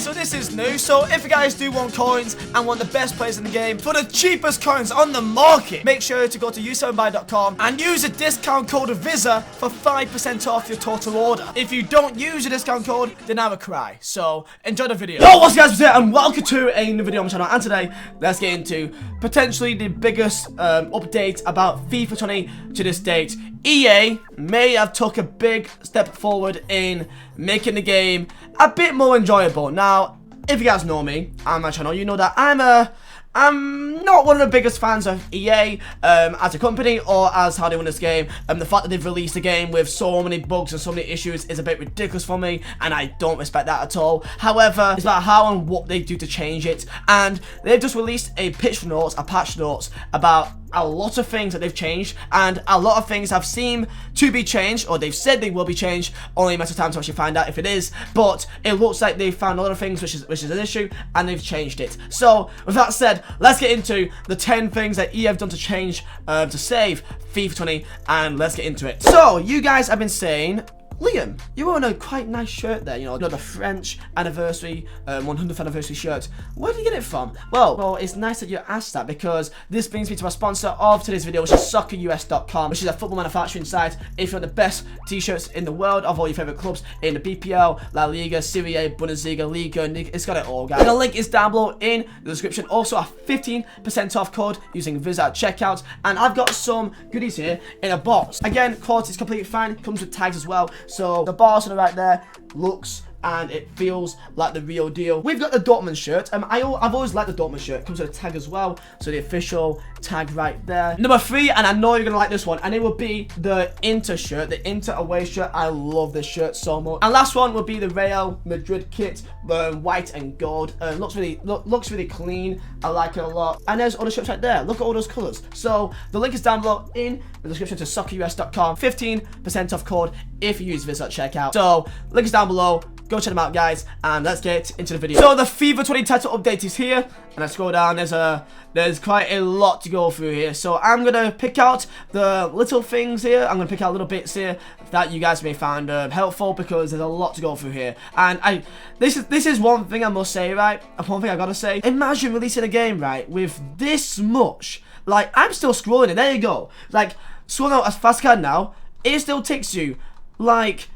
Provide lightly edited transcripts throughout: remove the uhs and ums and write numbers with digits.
so this is new. So if you guys do want coins and want the best players in the game for the cheapest coins on the market, make sure to go to u7buy.com and use the discount code Vizeh for 5% off your total order. If you don't use the discount code, then I will cry. So enjoy the video. Yo, what's up guys, Vizeh, and welcome to another video on my channel. And today, let's get into potentially the biggest update about FIFA 20 to this date. EA may have took a big step forward in making the game a bit more enjoyable. Now, if you guys know me and my channel, you know that I'm not one of the biggest fans of EA as a company or as how they run this game. The fact that they've released a game with so many bugs and so many issues is a bit ridiculous for me, and I don't respect that at all. However, it's about how and what they do to change it, and they've just released a patch notes about a lot of things that they've changed, and a lot of things have seemed to be changed, or they've said they will be changed. Only a matter of time to actually find out if it is, but it looks like they've found a lot of things which is an issue, and they've changed it. So with that said, let's get into the 10 things that EA have done to change to save FIFA 20, and let's get into it. So you guys have been saying, Liam, you're wearing a quite nice shirt there, you know, the French anniversary, 100th anniversary shirt. Where did you get it from? Well, it's nice that you asked that, because this brings me to our sponsor of today's video, which is soccerus.com, which is a football manufacturing site. If you want the best t-shirts in the world of all your favorite clubs in the BPL, La Liga, Serie A, Bundesliga, Liga, it's got it all, guys. And the link is down below in the description. Also, a 15% off code using Vizeh at checkout. And I've got some goodies here in a box. Again, quality is completely fine. Comes with tags as well. So the bars on the right there looks and it feels like the real deal. We've got the Dortmund shirt. I've always liked the Dortmund shirt. It comes with a tag as well. So the official tag right there. Number 3, and I know you're gonna like this one, and it will be the Inter shirt, the Inter away shirt. I love this shirt so much. And last one will be the Real Madrid kit, white and gold. Looks really clean. I like it a lot. And there's other shirts right there. Look at all those colors. So the link is down below in the description to soccerus.com. 15% off code if you use Vizeh at checkout. So link is down below. Go check them out, guys, and let's get into the video. So the FIFA 20 title update is here, and I scroll down. There's quite a lot to go through here. So I'm gonna pick out the little things here. I'm gonna pick out little bits here that you guys may find helpful, because there's a lot to go through here. And this is one thing I must say, right? One thing I gotta say. Imagine releasing a game, right, with this much. Like, I'm still scrolling it. There you go. Like, scrolling out as fast as I can now. It still takes you like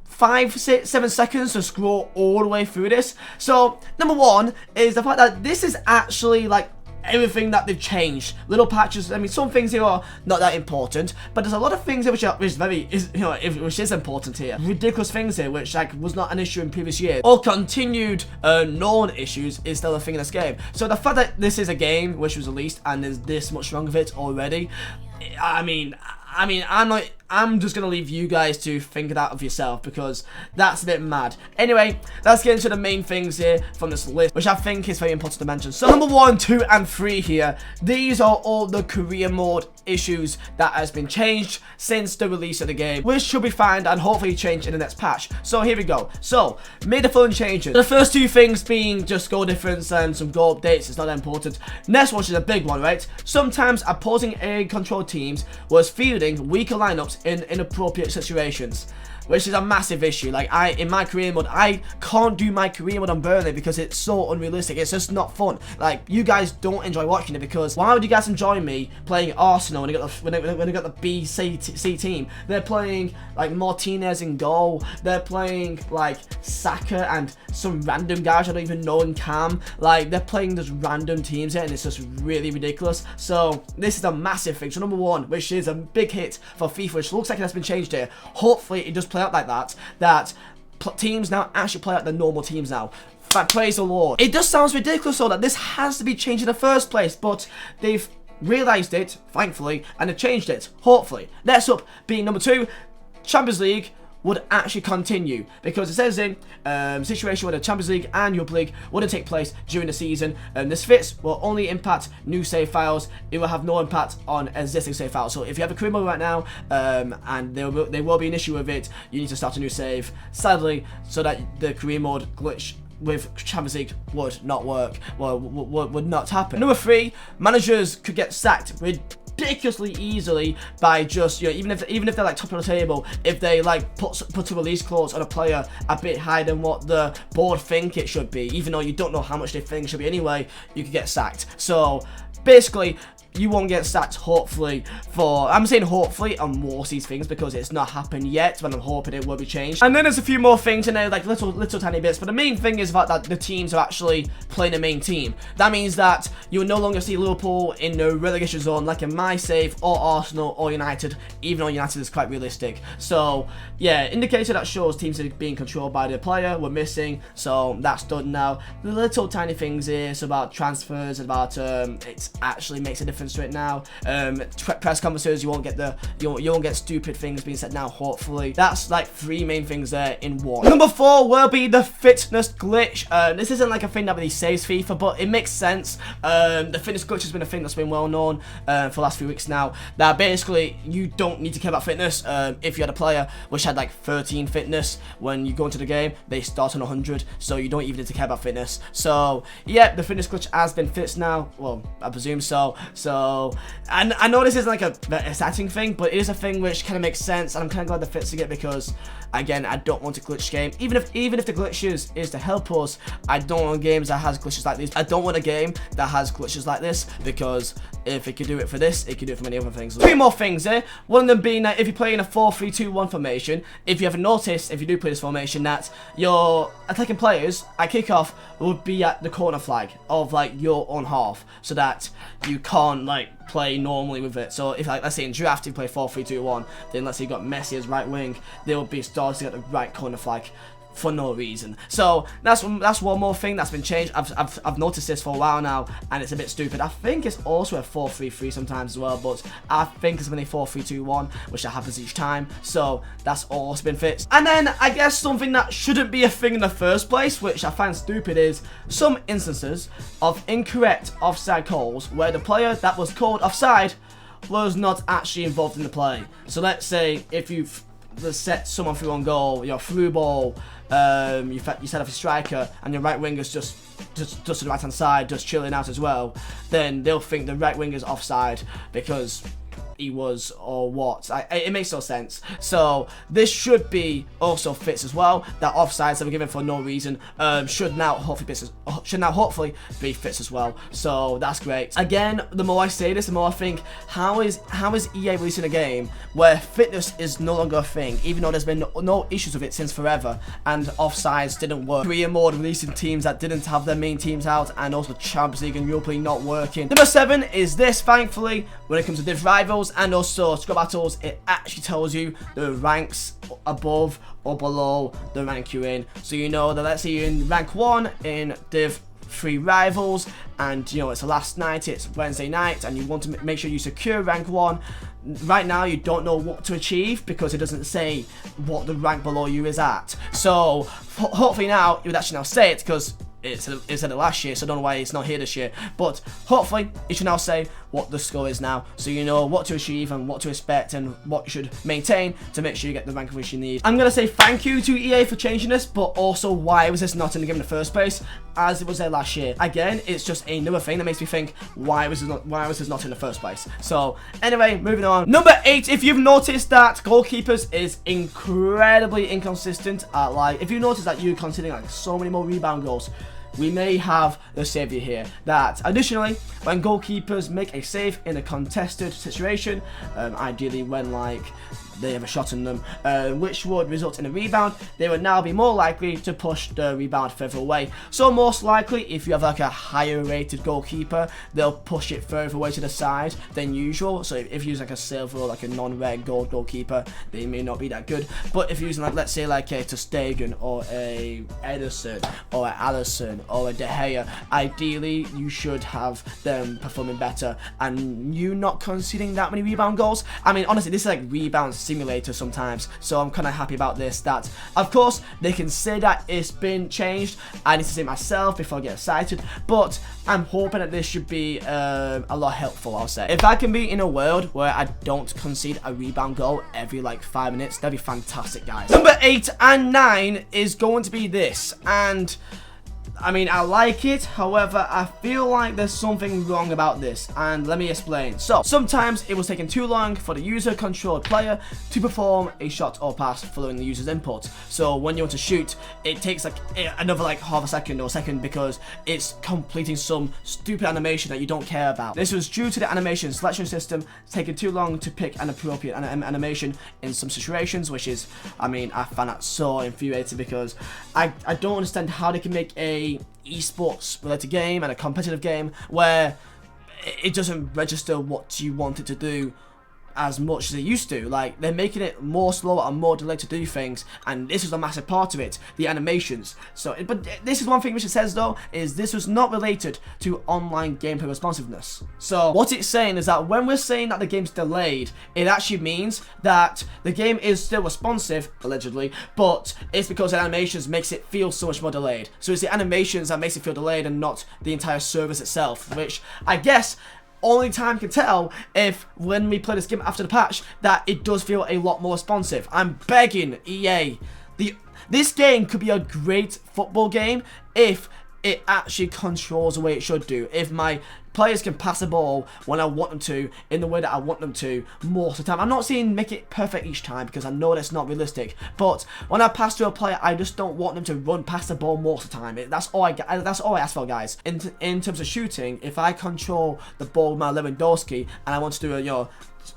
5, 6, 7 seconds to scroll all the way through this. So number 1 is the fact that this is actually like everything that they've changed. Little patches. I mean, some things here are not that important, but there's a lot of things here which is important here. Ridiculous things here which like was not an issue in previous years, or continued known issues is still a thing in this game. So the fact that this is a game which was released and there's this much wrong with it already, I'm just gonna leave you guys to think that of yourself, because that's a bit mad. Anyway, let's get into the main things here from this list, which I think is very important to mention. So number 1, 2, and 3 here, these are all the career mode issues that has been changed since the release of the game, which should be found and hopefully changed in the next patch. So here we go. So made the following changes. The first 2 things being just goal difference and some goal updates. It's not that important. Next one is a big one, right? Sometimes opposing air control teams was fielding weaker lineups in inappropriate situations, which is a massive issue. Like, in my career mode, I can't do my career mode on Burnley because it's so unrealistic. It's just not fun. Like, you guys don't enjoy watching it, because why would you guys enjoy me playing Arsenal when they got the B, C team? They're playing like Martinez in goal. They're playing like Saka and some random guys I don't even know in Cam. Like, they're playing just random teams here, and it's just really ridiculous. So this is a massive thing. So number 1, which is a big hit for FIFA, which looks like it has been changed here. Hopefully it does play out like that teams now actually play like the normal teams now. Praise the Lord. It just sounds ridiculous though that this has to be changed in the first place, but they've realized it, thankfully, and they've changed it, hopefully. Next up being number 2, Champions League would actually continue, because it says in situation where the Champions League and Europe League wouldn't take place during the season. This fix will only impact new save files. It will have no impact on existing save files. So if you have a career mode right now and there will be an issue with it, you need to start a new save, sadly, so that the career mode glitch with Champions League would not work, well, would not happen. Number 3, managers could get sacked. ridiculously easily by just, you know, even if they're like top of the table, if they like put a release clause on a player a bit higher than what the board think it should be, even though you don't know how much they think it should be anyway, you could get sacked. So basically, you won't get sacked, hopefully, I'm saying hopefully on most of these things because it's not happened yet, but I'm hoping it will be changed. And then there's a few more things in there, like little tiny bits, but the main thing is that the teams are actually playing a main team. That means that you will no longer see Liverpool in the relegation zone like in my save, or Arsenal, or United, even though United is quite realistic. So, yeah, indicator that shows teams are being controlled by the player, we're missing, so that's done now. The little tiny things here, so about transfers, about, it actually makes a difference to it now. Press conferences, you won't get stupid things being said now, hopefully. That's like 3 main things there in one. Number 4 will be the fitness glitch. This isn't like a thing that really saves FIFA, but it makes sense. The fitness glitch has been a thing that's been well known for the last few weeks now, that basically you don't need to care about fitness. If you had a player which had like 13 fitness, when you go into the game they start on 100, so you don't even need to care about fitness. So yeah, the fitness glitch has been fixed now, well, I presume so. And I know this isn't like a exciting thing, but it is a thing which kind of makes sense, and I'm kind of glad they're fixing it because, again, I don't want a glitch game. Even if the glitch is to help us, I don't want games that has glitches like this. I don't want a game that has glitches like this, because if it could do it for this, it could do it for many other things. 3 more things here. One of them being that if you play in a 4-3-2-1 formation, if you ever noticed, if you do play this formation, that your attacking players at kickoff would be at the corner flag of like your own half, so that you can't like play normally with it. So if, like, let's say in draft you play 4-3-2-1, then let's say you got Messi as right wing, they will be starting at the right corner flag for no reason. So that's one more thing that's been changed. I've noticed this for a while now, and it's a bit stupid. I think it's also a 4-3-3 sometimes as well, but I think it's been a 4-3-2-1, which that happens each time. So that's also been fixed. And then I guess something that shouldn't be a thing in the first place, which I find stupid, is some instances of incorrect offside calls where the player that was called offside was not actually involved in the play. So let's say if you've set someone through on goal, your through ball, you set up a striker, and your right winger's just to the right hand side, just chilling out as well, then they'll think the right winger's offside because he was, or what. It makes no sense. So this should be also fixed as well. That offsides that were given for no reason should now hopefully be fixed as well. So that's great. Again, the more I say this, the more I think, how is EA releasing a game where fitness is no longer a thing, even though there's been no issues with it since forever, and offsides didn't work. 3 or more releasing teams that didn't have their main teams out, and also Champions League and Europa League not working. Number 7 is this, thankfully, when it comes to div rivals and also squad battles, it actually tells you the ranks above or below the rank you're in. So you know that, let's say you're in rank 1 in div 3 rivals, and you know it's the last night, it's Wednesday night, and you want to make sure you secure rank 1. Right now you don't know what to achieve because it doesn't say what the rank below you is at. So hopefully now it would actually now say it, because it said it last year, so I don't know why it's not here this year. But hopefully it should now say what the score is now, so you know what to achieve and what to expect and what you should maintain to make sure you get the rank which you need. I'm going to say thank you to EA for changing this, but also why was this not in the game in the first place, as it was there last year. Again, it's just another thing that makes me think, why was this not in the first place? So anyway, moving on. Number 8, if you've noticed that goalkeepers is incredibly inconsistent at, like, if you notice that you're conceding like so many more rebound goals, we may have the savior here. That additionally, when goalkeepers make a save in a contested situation, ideally when like they have a shot in them, which would result in a rebound, they would now be more likely to push the rebound further away. So most likely, if you have like a higher rated goalkeeper, they'll push it further away to the side than usual. So if you use like a silver or like a non-red gold goalkeeper, they may not be that good. But if you're using like, let's say like a ter Stegen or a Ederson or a Alisson or a De Gea, ideally you should have them performing better and you not conceding that many rebound goals. I mean, honestly, this is like rebound simulator sometimes, so I'm kind of happy about this. That, of course, they can say that it's been changed. I need to say it myself before I get excited, but I'm hoping that this should be a lot helpful, I'll say. If I can be in a world where I don't concede a rebound goal every like 5 minutes, that'd be fantastic, guys. Number 8 and 9 is going to be this, and I mean, I like it. However, I feel like there's something wrong about this, and let me explain. So, sometimes it was taking too long for the user-controlled player to perform a shot or pass following the user's input. So, when you want to shoot, it takes like another like half a second or a second because it's completing some stupid animation that you don't care about. This was due to the animation selection system taking too long to pick an appropriate animation in some situations, which is, I mean, I find that so infuriating because I don't understand how they can make a esports related game and a competitive game where it doesn't register what you want it to do as much as it used to. Like, they're making it more slower and more delayed to do things, and this is a massive part of it, the animations. So, but this is one thing which it says though, is this was not related to online gameplay responsiveness. So what it's saying is that when we're saying that the game's delayed, it actually means that the game is still responsive, allegedly, but it's because the animations makes it feel so much more delayed. So it's the animations that makes it feel delayed and not the entire service itself, which I guess only time can tell if when we play this game after the patch that it does feel a lot more responsive. I'm begging EA, this game could be a great football game if it actually controls the way it should do. If my players can pass the ball when I want them to, in the way that I want them to, most of the time. I'm not saying make it perfect each time because I know that's not realistic. But when I pass to a player, I just don't want them to run past the ball most of the time. That's all I ask for, guys. In terms of shooting, if I control the ball with my Lewandowski and I want to do a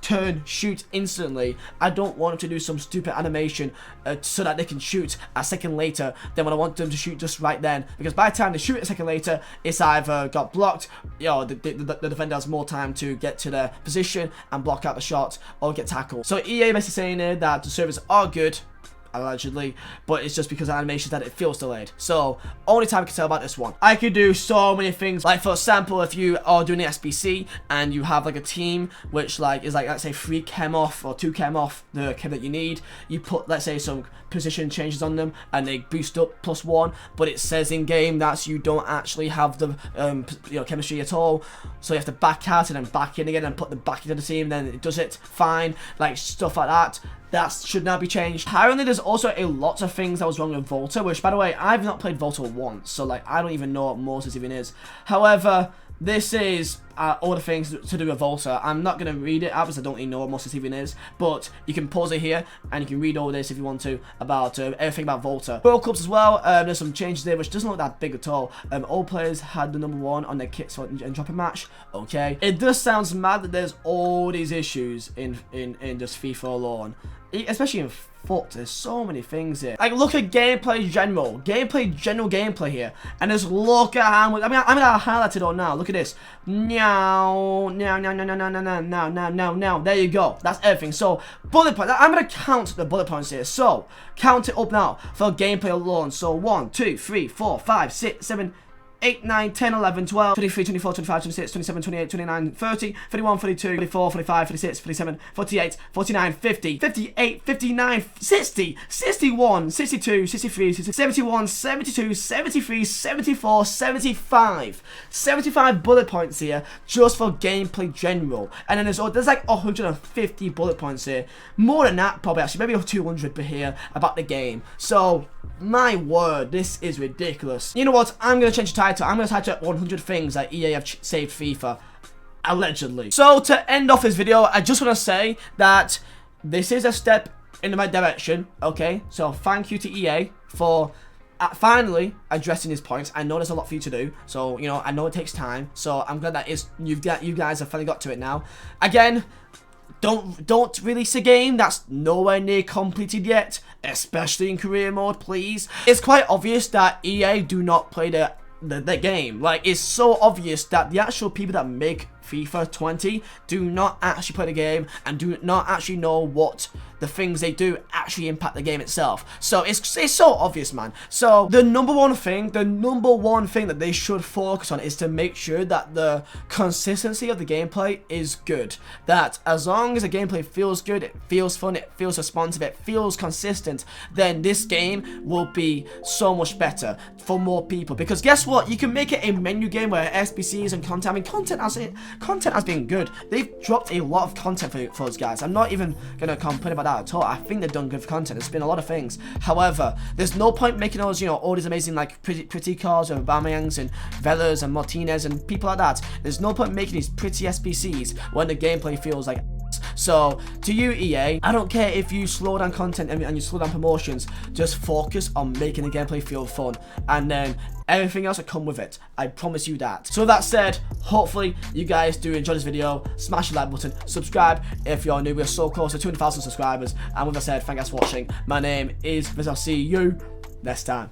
turn, shoot instantly, I don't want them to do some stupid animation so that they can shoot a second later than when I want them to shoot just right then, because by the time they shoot a second later, it's either got blocked, the defender has more time to get to their position and block out the shot or get tackled. So EA basically saying there that the servers are good, allegedly, but it's just because of animations that it feels delayed. So only time I can tell about this one. I could do so many things, like for example, if you are doing the SBC and you have like a team which like is like, let's say 3 chem off or 2 chem off the chem that you need, you put, let's say, some position changes on them and they boost up +1, but it says in game that you don't actually have the chemistry at all, so you have to back out and then back in again and put them back into the team, then it does it fine, like stuff like that. That should now be changed. Apparently, there's also a lot of things that was wrong with Volta, which, by the way, I've not played Volta once, so like I don't even know what Moses even is. However, this is all the things to do with Volta. I'm not going to read it out because I don't even know what Moses even is, but you can pause it here and you can read all this if you want to about everything about Volta. World Cups as well, there's some changes there which doesn't look that big at all. All players had the #1 on their kits and drop a match. Okay, it does sound mad that there's all these issues in just FIFA alone, especially in foot. There's so many things here. Like, look at gameplay general gameplay here, and just look at how much. I mean, I'm gonna highlight it all now. Look at this. Now. There you go. That's everything. So bullet points. I'm gonna count the bullet points here. So count it up now for gameplay alone. So 1, 2, 3, 4, 5, 6, 7, 8, 9, 10, 11, 12, 23, 24, 25, 26, 27, 28, 29, 30, 31, 32, 34, 45, 46, 47, 48, 49, 50, 58, 59, 60, 61, 62, 63, 71, 72, 73, 74, 75. 75 bullet points here just for gameplay general. And then there's like 150 bullet points here. More than that, probably, actually. Maybe 200 per here about the game. So, my word, this is ridiculous. You know what? I'm going to change the title. I'm going to title it 100 things that EA have saved FIFA. Allegedly. So, to end off this video, I just want to say that this is a step in the right direction. Okay? So, thank you to EA for finally addressing these points. I know there's a lot for you to do. So, you know, I know it takes time. So, I'm glad that you guys have finally got to it now. Again, don't release a game that's nowhere near completed yet, especially in career mode, please. It's quite obvious that EA do not play the game. Like, it's so obvious that the actual people that make FIFA 20 do not actually play the game and do not actually know what the things they do actually impact the game itself. So it's so obvious, man. So the number one thing that they should focus on is to make sure that the consistency of the gameplay is good. That as long as the gameplay feels good, it feels fun, it feels responsive, it feels consistent, then this game will be so much better for more people. Because guess what? You can make it a menu game where SBCs and content, I mean, content as it, content has been good. They've dropped a lot of content for us guys. I'm not even gonna complain about that at all. I think they've done good content. There's been a lot of things. However, there's no point making us, you know, all these amazing like pretty cars and Aubameyangs and Vellas and Martinez and people like that. There's no point making these pretty SBCs when the gameplay feels like. So, to you EA, I don't care if you slow down content and you slow down promotions, just focus on making the gameplay feel fun, and then everything else will come with it. I promise you that. So that said, hopefully you guys do enjoy this video. Smash the like button, subscribe if you're new. We're so close to 200,000 subscribers, and with that said, thank you guys for watching. My name is Vizeh. I'll see you next time.